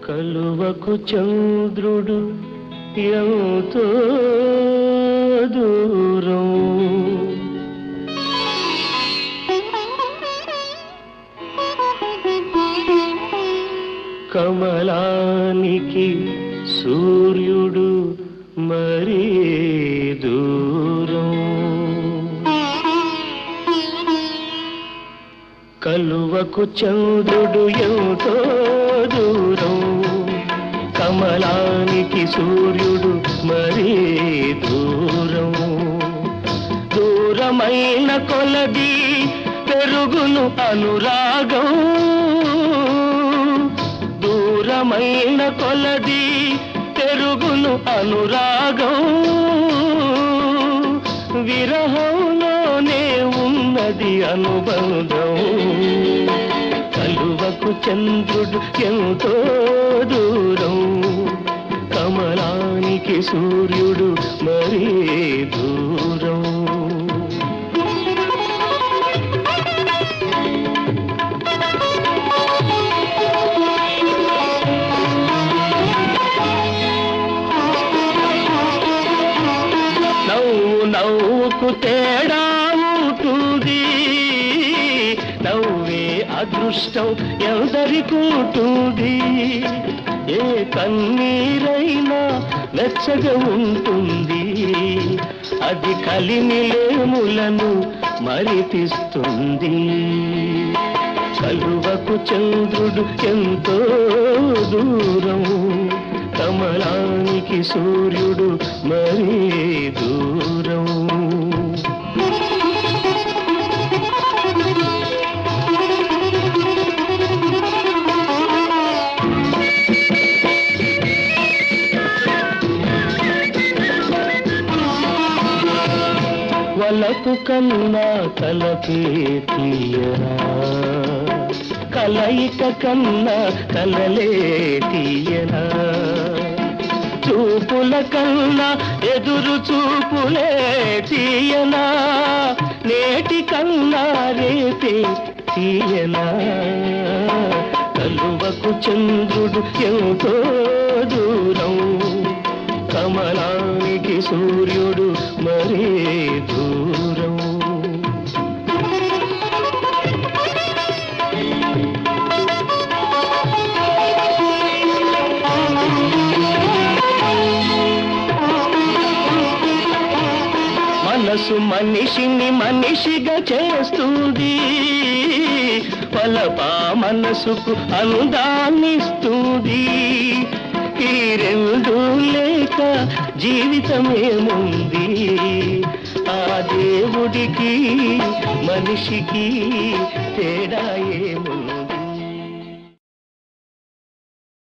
కలువకు చంద్రుడు ఎంతో దూరం, కమలానికి సూర్యుడు మరీ దూరం. కలువకు చంద్రుడు ఎంతో దూరం, కమలానికి సూర్యుడు మరీ దూరం. దూరమైన కొలది పెరుగును అనురాగం, దూరమైన కొలది పెరుగును అనురాగం. విరహంలోనే ఉన్నది అనుబంధం. కలువకు చంద్రుడు ఎంతో దూరం, కమలానికి సూర్యుడు మరీ దూరం. నవ్వుకు తేడా ఉంటుంది, నవ్వే అదృష్టం ఎందరికుంటుంది. ఏ కన్నీరైనా వెచ్చగా ఉంటుంది, అది కలిమిలేములను మరిపిస్తుంది. కలువకు చంద్రుడు ఎంతో దూరం, కమలానికి సూర్యుడు మరీ దూరం. వలపు కన్నా తలపే తీయరా, కలయిక కన్నా కలలే తీయరా. చూపుల కన్నా ఎదురు చూపులే తీయనా, నేటి కన్నా రేపే తీయనా. కలువకు చంద్రుడు ఎంతో దూరం, కమలానికి సూర్యుడు మరీ దూరం. మనసు మనిషిని మనిషిగా చేస్తుంది, వలప మనసుకు అందాన్నిస్తుంది. ఈ రెండు లేక జీవితమేముంది, ఆ దేవుడికి మనిషికి తేడా ఏముంది.